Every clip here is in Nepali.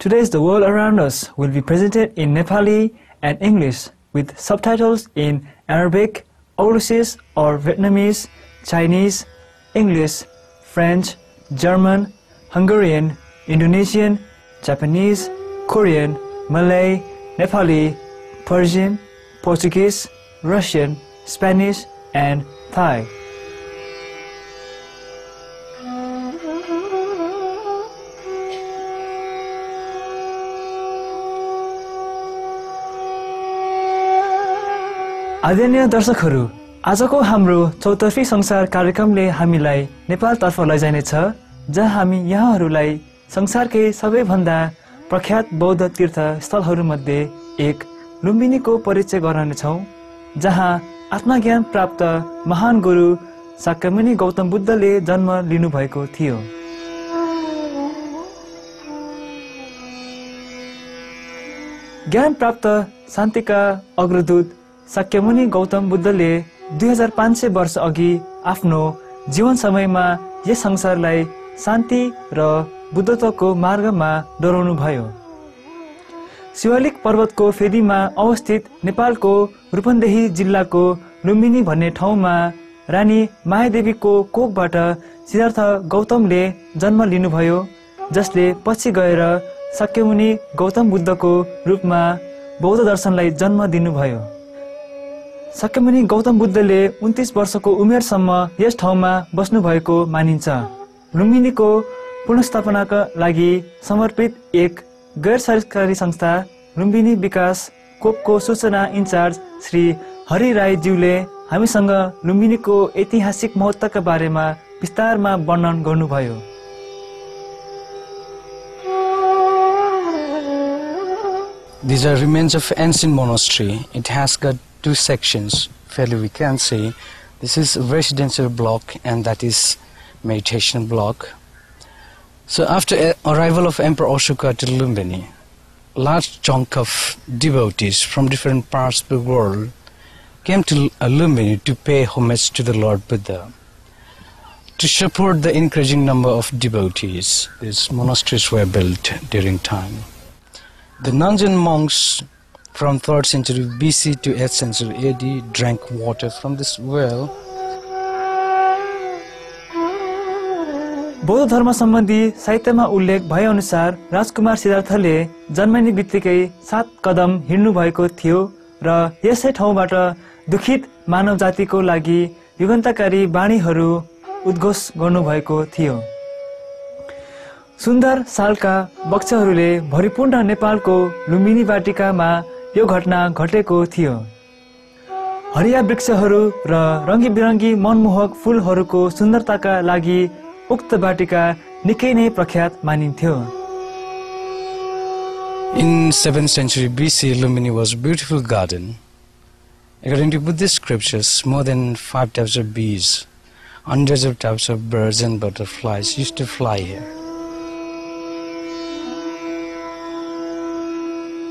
Today's The World Around Us will be presented in Nepali and English with subtitles in Arabic, Urdusish or Vietnamese, Chinese, English, French, German, Hungarian, Indonesian, Japanese, Korean, Malay, Nepali, Persian, Portuguese, Russian, Spanish, and Thai. आदरणीय दर्शकहरू, आजको हाम्रो चौतर्फी संसार कार्यक्रमले हामीलाई नेपालतर्फ लैजानेछ, जहाँ हामी यहाँहरूलाई संसारकै सबैभन्दा प्रख्यात बौद्ध तीर्थ स्थलहरूमध्ये एक लुम्बिनीको परिचय गराउनेछौँ, जहाँ आत्मज्ञान प्राप्त महान गुरु शाक्यमुनि गौतम बुद्धले जन्म लिनुभएको थियो। ज्ञान प्राप्त शान्तिका अग्रदूत शाक्यमुनि गौतम बुद्धले 2500 वर्ष अघि आफ्नो जीवन समयमा यस संसारलाई शान्ति र बुद्धत्वको मार्गमा डोराउनु भयो। शिवालिक पर्वतको फेदीमा अवस्थित नेपालको रूपन्देही जिल्लाको लुम्बिनी भन्ने ठाउँमा रानी मायादेवीको कोखबाट सिद्धार्थ गौतमले जन्म लिनुभयो, जसले पछि गएर शाक्यमुनि गौतम बुद्धको रूपमा बौद्ध दर्शनलाई जन्म दिनुभयो। शाक्यमुनि गौतम बुद्धले 29 वर्षको उमेरसम्म यस ठाउँमा बस्नुभएको मानिन्छ। लुम्बिनीको पुनर्स्थापनाका लागि समर्पित एक गैर सरकारी संस्था लुम्बिनी विकास कोखको सूचना इन्चार्ज श्री हरि राईज्यूले हामीसँग लुम्बिनीको ऐतिहासिक महत्त्वका बारेमा विस्तारमा वर्णन गर्नुभयो। These are remains of ancient monastery. It has got two sections. Fairly we can say this is residential block and that is meditation block. So after arrival of Emperor Ashoka to Lumbini, large chunk of devotees from different parts of the world came to Lumbini to pay homage to the Lord Buddha. To support the increasing number of devotees, these monasteries were built during time. The nuns and monks from 3rd century BC to 8th century AD drank water from this well. बौद्ध धर्म सम्बन्धी साहित्यमा उल्लेख भए अनुसार राजकुमार सिद्धार्थले जन्मने बित्तिकै 7 कदम हिँड्नु भएको थियो र यसै ठाउँबाट दुखित मानव जातिको लागि युगान्तकारी बाणीहरू उद्घोष गर्नुभएको थियो। सुन्दर सालका वृक्षहरूले भरिपूर्ण नेपालको लुम्बिनी वाटिकामा यो घटना घटेको थियो। हरिया वृक्षहरू र रङ्गी-बिरङ्गी मनमोहक फूलहरूको सुन्दरताका लागि उक्त वाटिका निकै नै प्रख्यात मानिन्थ्यो। In 7th century BC, Lumbini was a beautiful garden. According to Buddhist scriptures, more than 5 types of bees, hundreds of types of birds and butterflies used to fly here.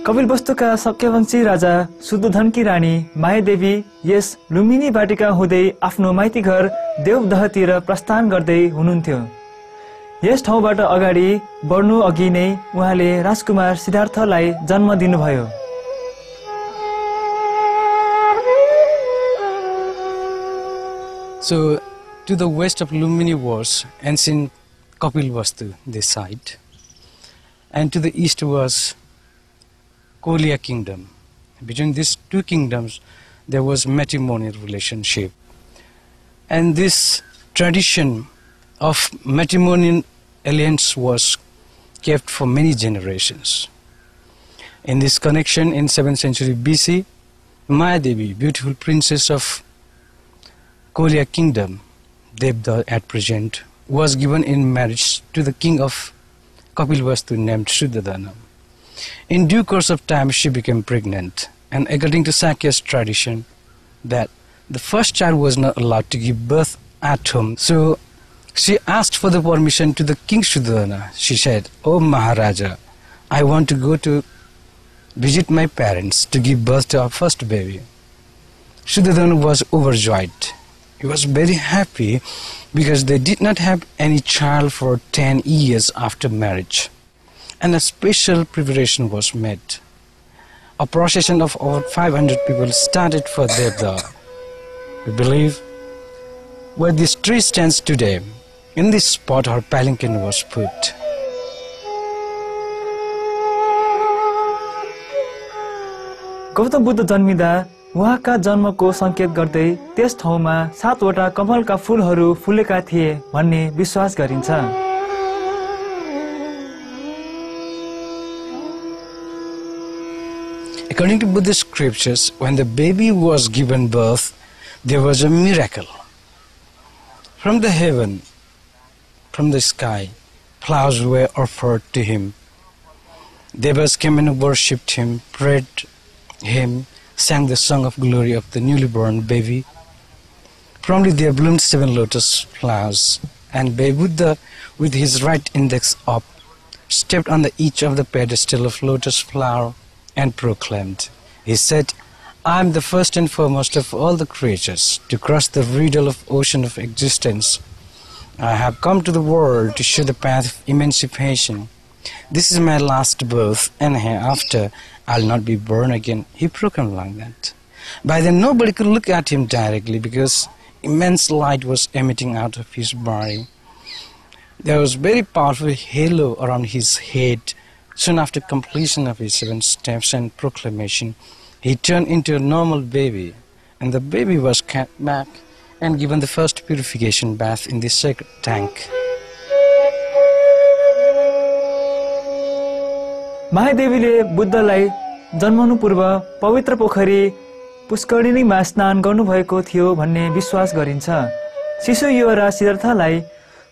कपिलवस्तुका शक्यवंशी राजा शुद्धोधनकी रानी मायादेवी यस लुम्बिनी वाटिका हुँदै आफ्नो माइती घर देवदहतिर प्रस्थान गर्दै हुनुहुन्थ्यो। यस ठाउँबाट अगाडि बढ्नु अघि नै उहाँले राजकुमार सिद्धार्थलाई जन्म दिनुभयो। So to the west of Lumbini was ancient Kapilvastu, this site, and to the east was Kolia kingdom. Between these two kingdoms there was matrimonial relationship, and this tradition of matrimonial alliance was kept for many generations. In this connection, in 7th century BC, Mayadevi, beautiful princess of Kolia kingdom, Devda at present, was given in marriage to the king of Kapilvastu named Shuddhadana. In due course of time she became pregnant, and according to Sakya's tradition that the first child was not allowed to give birth at home, so she asked for the permission to the king Shuddhadana. She said, "Oh Maharaja, I want to go to visit my parents to give birth to our first baby." Shuddhadana was overjoyed. He was very happy because they did not have any child for 10 years after marriage. and a special preparation was made. A procession of over 500 people started for Devda. We believe where this tree stands today, in this spot her palanquin was put. Gautam Buddha जन्मिँदा उहाँका जन्मको संकेत गर्दै त्यस ठाउँमा 7 वटा कमलका फूलहरू फुलेका थिए भन्ने विश्वास गरिन्छ। According to Buddhist scriptures, when the baby was given birth, there was a miracle. From the heaven, from the sky, flowers were offered to him. Devas came and worshipped him, prayed him, sang the song of glory of the newly born baby. Promptly there bloomed 7 lotus flowers, and Buddha, with his right index up, stepped on each of the pedestal of lotus flower and proclaimed. He said, I am the first and foremost of all the creatures to cross the riddle of ocean of existence. I have come to the world to show the path of emancipation. This is my last birth, and hereafter I'll not be born again. He proclaimed like that. By then nobody could look at him directly because immense light was emitting out of his body. There was very powerful halo around his head. Soon after completion of his 7 steps and proclamation, he turned into a normal baby, and the baby was kept back and given the first purification bath in the sacred tank. महादेवीले बुद्धलाई जन्मनु पूर्व पवित्र पोखरी पुष्करिणीमा स्नान गर्नुभएको थियो भन्ने विश्वास गरिन्छ। शिशु युवराज सिद्धार्थलाई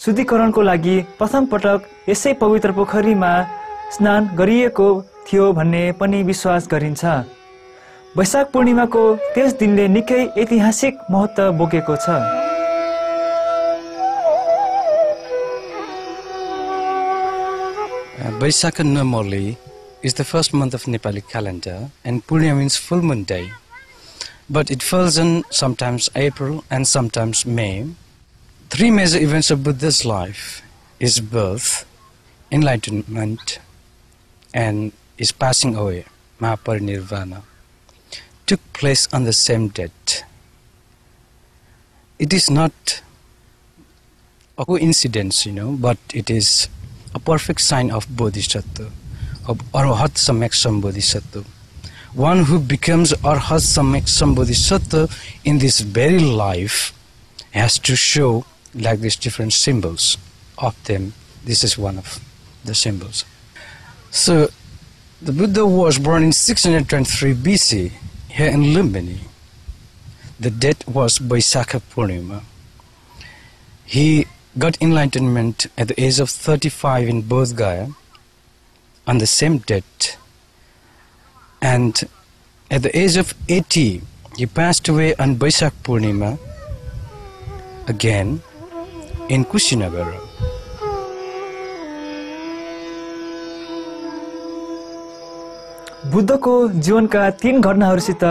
शुद्धिकरणको लागि प्रथम पटक यसै पवित्र पोखरीमा स्नान गरिएको थियो भन्ने पनि विश्वास गरिन्छ। वैशाख पूर्णिमाको त्यस दिनले निकै ऐतिहासिक महत्त्व बोकेको छ। Vaisakha normally is the first month of Nepali calendar, and Purnima means full moon day. But it falls in sometimes April and sometimes May. 3 major events of Buddha's life: his birth, enlightenment, and his passing away, Mahaparinirvana, took place on the same date. It is not a coincidence, but it is a perfect sign of Bodhisattva, of Arhat Samyak Sambodhisattva. One who becomes Arhat Samyak Sambodhisattva in this very life has to show like these different symbols of them. This is one of the symbols. So the Buddha was born in 623 BC here in Lumbini. The date was Vaisakha Purnima. He got enlightenment at the age of 35 in Bodh Gaya on the same date, and at the age of 80 he passed away on Vaisakh Purnima again in Kushinagara. बुद्धको जीवनका 3 घटनाहरूसित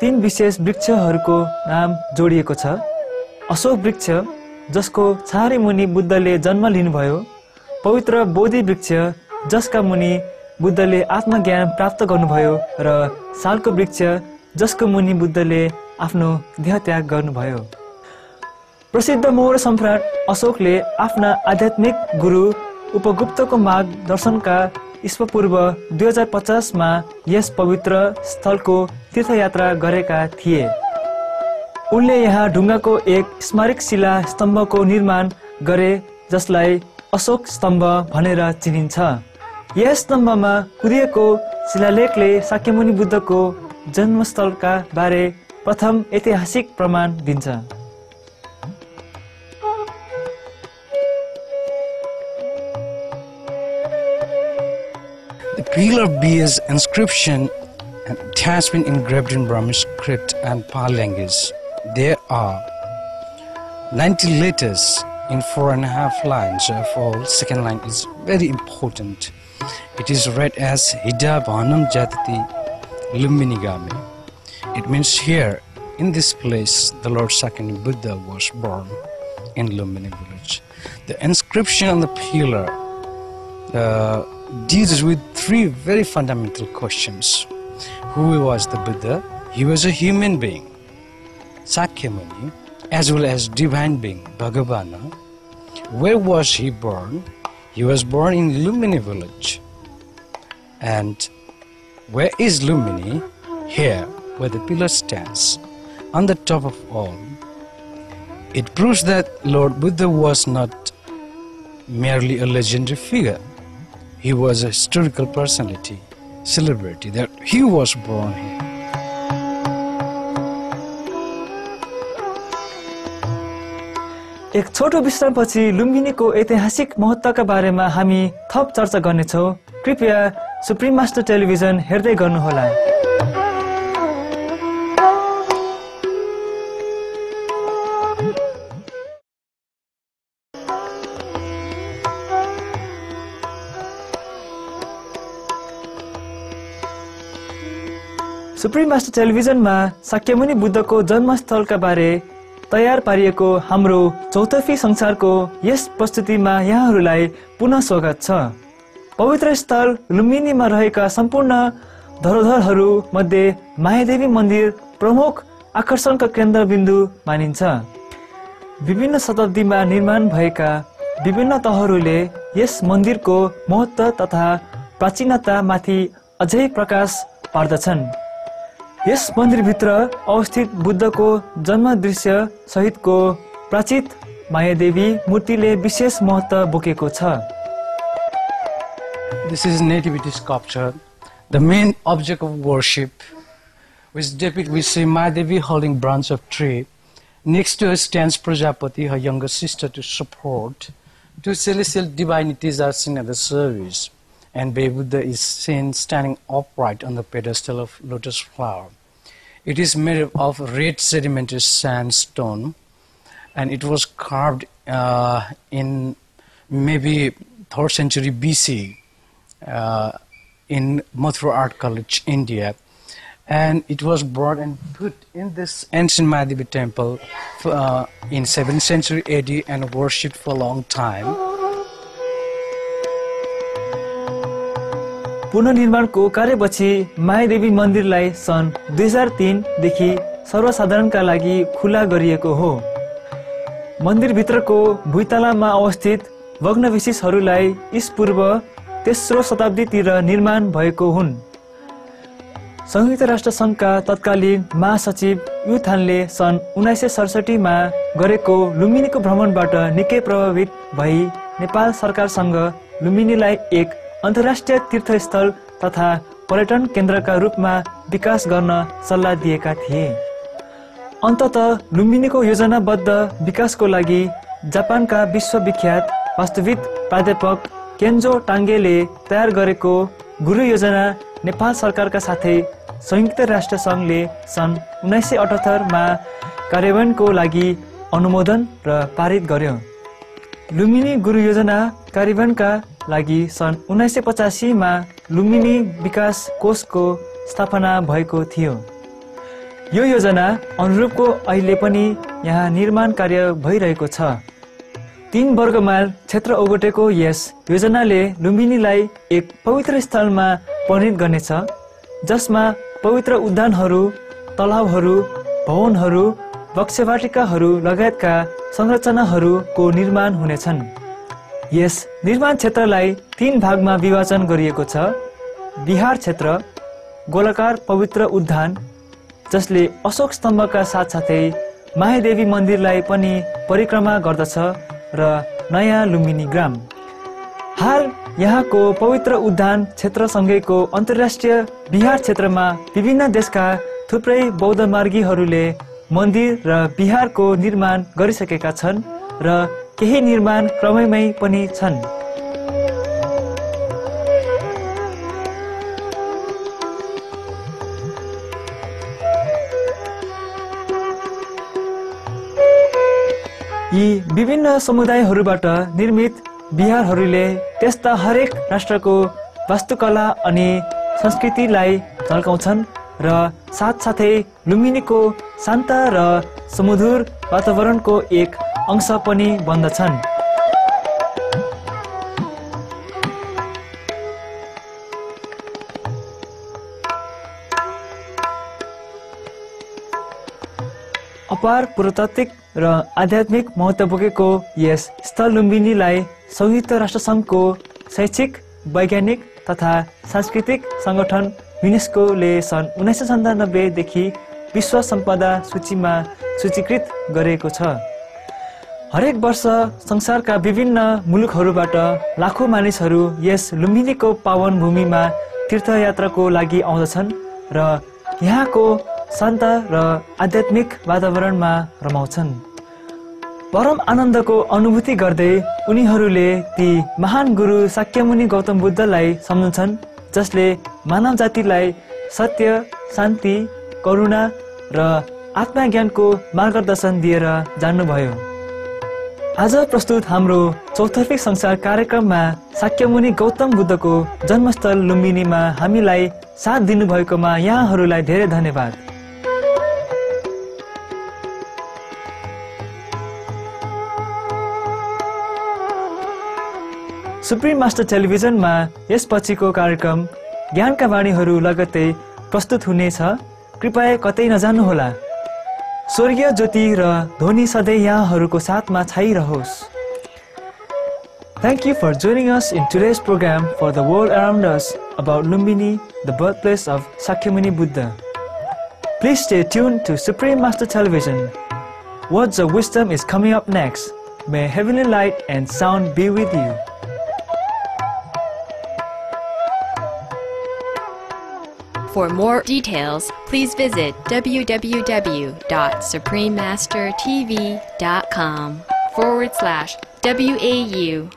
3 विशेष वृक्षहरूको नाम जोडिएको छ। अशोक वृक्ष, जसको छारे मुनि बुद्धले जन्म लिनुभयो, पवित्र बोधि वृक्ष, जसका मुनि बुद्धले आत्मज्ञान प्राप्त गर्नुभयो, र सालको वृक्ष, जसको मुनि बुद्धले आफ्नो देहत्याग गर्नुभयो। प्रसिद्ध मौर्य सम्राट अशोकले आफ्ना आध्यात्मिक गुरु उपगुप्तको मार्गदर्शनका ईस्पूर्व 2050 मा यस पवित्र स्थलको तीर्थयात्रा गरेका थिए। उनले यहाँ ढुङ्गाको एक स्मारक शिला स्तम्भको निर्माण गरे, जसलाई अशोक स्तम्भ भनेर चिनिन्छ। यस स्तम्भमा कुदिएको शिलालेखले शाक्यमुनि बुद्धको जन्मस्थलका बारे प्रथम ऐतिहासिक प्रमाण दिन्छ। The pillar bears inscription and it has been engraved in Brahmi script and Pali language. There are 90 letters in 4.5 lines of all. Second line is very important. It is read as Hida Bhanam Jatati Lumbinigami. It means here, in this place, the Lord Sakyamuni Buddha was born in Lumbini village. The inscription on the pillar deals with three very fundamental questions. Who was the Buddha? He was a human being, Sakyamuni, as well as divine being, Bhagavana. Where was he born? He was born in Lumini village. And where is Lumini? Here, where the pillar stands, on the top of all. It proves that Lord Buddha was not merely a legendary figure. He was a historical personality, celebrity, that he was born here. एक छोटो विश्रामपछि लुम्बिनीको ऐतिहासिक महत्त्वका बारेमा हामी थप चर्चा गर्नेछौँ। कृपया सुप्रिम मास्टर टेलिभिजन हेर्दै गर्नुहोला। सुप्रिम मास्टर टेलिभिजनमा शाक्यमुनि बुद्धको जन्मस्थलका बारे तयार पारिएको हाम्रो चौथफी संसारको यस प्रस्तुतिमा यहाँहरूलाई पुनः स्वागत छ। पवित्र स्थल लुम्बिनीमा रहेका सम्पूर्ण धरोहरहरू मध्ये मायादेवी मन्दिर प्रमुख आकर्षणका केन्द्रबिन्दु मानिन्छ। विभिन्न शताब्दीमा निर्माण भएका विभिन्न तहहरूले यस मन्दिरको महत्त्व तथा प्राचीनतामाथि अझै प्रकाश पार्दछन्। यस मन्दिरभित्र अवस्थित बुद्धको जन्म दृश्य सहितको प्राचीन मायादेवी मूर्तिले विशेष महत्त्व बोकेको छ। This is nativity sculpture, the main object of worship, which depicts we see Mayadevi holding branch of tree. Next to her stands Prajapati, her younger sister, to support. Two celestial divinities are seen at the service, and Baby Buddha is seen standing upright on the pedestal of lotus flower. It is made of red sedimentary sandstone, and it was carved in maybe 3rd century BC in Mathura Art College, India. And it was brought and put in this ancient Mayadevi temple in 7th century AD and worshipped for a long time. पुनर्निर्माणको कार्यपछि Mayadevi मन्दिरलाई सन् 2003 देखि सर्वसाधारणका लागि खुला गरिएको हो। मन्दिरभित्रको भुइँतलामा अवस्थित भग्नावशेषहरूलाई ईपू 3औं शताब्दीतिर निर्माण भएको हुन्। संयुक्त राष्ट्र संघका तत्कालीन महासचिव युथानले सन् 1967 मा गरेको लुम्बिनीको भ्रमणबाट निकै प्रभावित भई नेपाल सरकारसँग लुम्बिनीलाई एक अन्तर्राष्ट्रिय तीर्थस्थल तथा पर्यटन केन्द्रका रूपमा विकास गर्न सल्लाह दिएका थिए। अन्ततः लुम्बिनीको योजनाबद्ध विकासको लागि जापानका विश्वविख्यात वास्तुविद प्राध्यापक केन्जो टाङ्गेले तयार गरेको गुरु योजना नेपाल सरकारका साथै संयुक्त राष्ट्र संघले सन् 1978 मा कार्यान्वयनको लागि अनुमोदन र पारित गर्यो। लुम्बिनी गुरु योजना कार्यान्वयनका लागि सन् 1985 मा लुम्बिनी विकास कोषको स्थापना भएको थियो। यो योजना अनुरूपको अहिले पनि यहाँ निर्माण कार्य भइरहेको छ। 3 वर्ग माइल क्षेत्र ओगटेको यस योजनाले लुम्बिनीलाई एक पवित्र स्थलमा परिणत गर्नेछ, जसमा पवित्र उद्यानहरू, तलावहरू, भवनहरू, वृक्षवाटिकाहरू लगायतका संरचनाहरूको निर्माण हुनेछन्। यस निर्माण क्षेत्रलाई 3 भागमा विभाजन गरिएको छ। विहार क्षेत्र, गोलाकार पवित्र उद्यान जसले अशोक स्तम्भका साथसाथै मायादेवी मन्दिरलाई पनि परिक्रमा गर्दछ, र नयाँ लुम्बिनी ग्राम। हाल यहाँको पवित्र उद्यान क्षेत्रसँगैको अन्तर्राष्ट्रिय विहार क्षेत्रमा विभिन्न देशका थुप्रै बौद्ध मार्गीहरूले मन्दिर र विहारको निर्माण गरिसकेका छन् र केही निर्माण क्रममै पनि छन्। यी विभिन्न समुदायहरूबाट निर्मित विहारहरूले त्यस्ता हरेक राष्ट्रको वास्तुकला अनि संस्कृतिलाई झल्काउँछन् र साथसाथै लुम्बिनीको शान्त र सुमधुर वातावरणको एक अंश पनि बन्दछन्। अपार पुरातात्विक र आध्यात्मिक महत्त्व बोकेको यस स्थल लुम्बिनीलाई संयुक्त राष्ट्रसङ्घको शैक्षिक, वैज्ञानिक तथा सांस्कृतिक सङ्गठन युनेस्कोले सन् 1997 देखि विश्व सम्पदा सूचीमा सूचीकृत गरेको छ। हरेक वर्ष संसारका विभिन्न मुलुकहरूबाट लाखौं मानिसहरू यस लुम्बिनीको पावन भूमिमा तीर्थयात्राको लागि आउँदछन् र यहाँको शान्त र आध्यात्मिक वातावरणमा रमाउँछन्। परम आनन्दको अनुभूति गर्दै उनीहरूले ती महान गुरु शाक्यमुनि गौतम बुद्धलाई सम्झन्छन्, जसले मानव जातिलाई सत्य, शान्ति, करुणा र आत्मज्ञानको मार्गदर्शन दिएर जान्नुभयो। आज प्रस्तुत हाम्रो चौतर्फी संसार कार्यक्रममा शाक्यमुनि गौतम बुद्धको जन्मस्थल लुम्बिनीमा हामीलाई साथ दिनुभएकोमा यहाँहरूलाई धेरै धन्यवाद। सुप्रिम मास्टर टेलिभिजनमा यसपछिको कार्यक्रम ज्ञानका वाणीहरू लगत्तै प्रस्तुत हुनेछ। कृपया कतै नजानुहोला। स्वर्गीय ज्योति र ध्वनि सधैँ यहाँहरूको साथमा छाइरहोस्। Thank you for joining us in today's program for the world around us about Lumbini, the birthplace of Shakyamuni Buddha. Please stay tuned to Supreme Master Television. Words of wisdom is coming up next. May heavenly light and sound be with you. For more details, please visit www.suprememastertv.com/WAU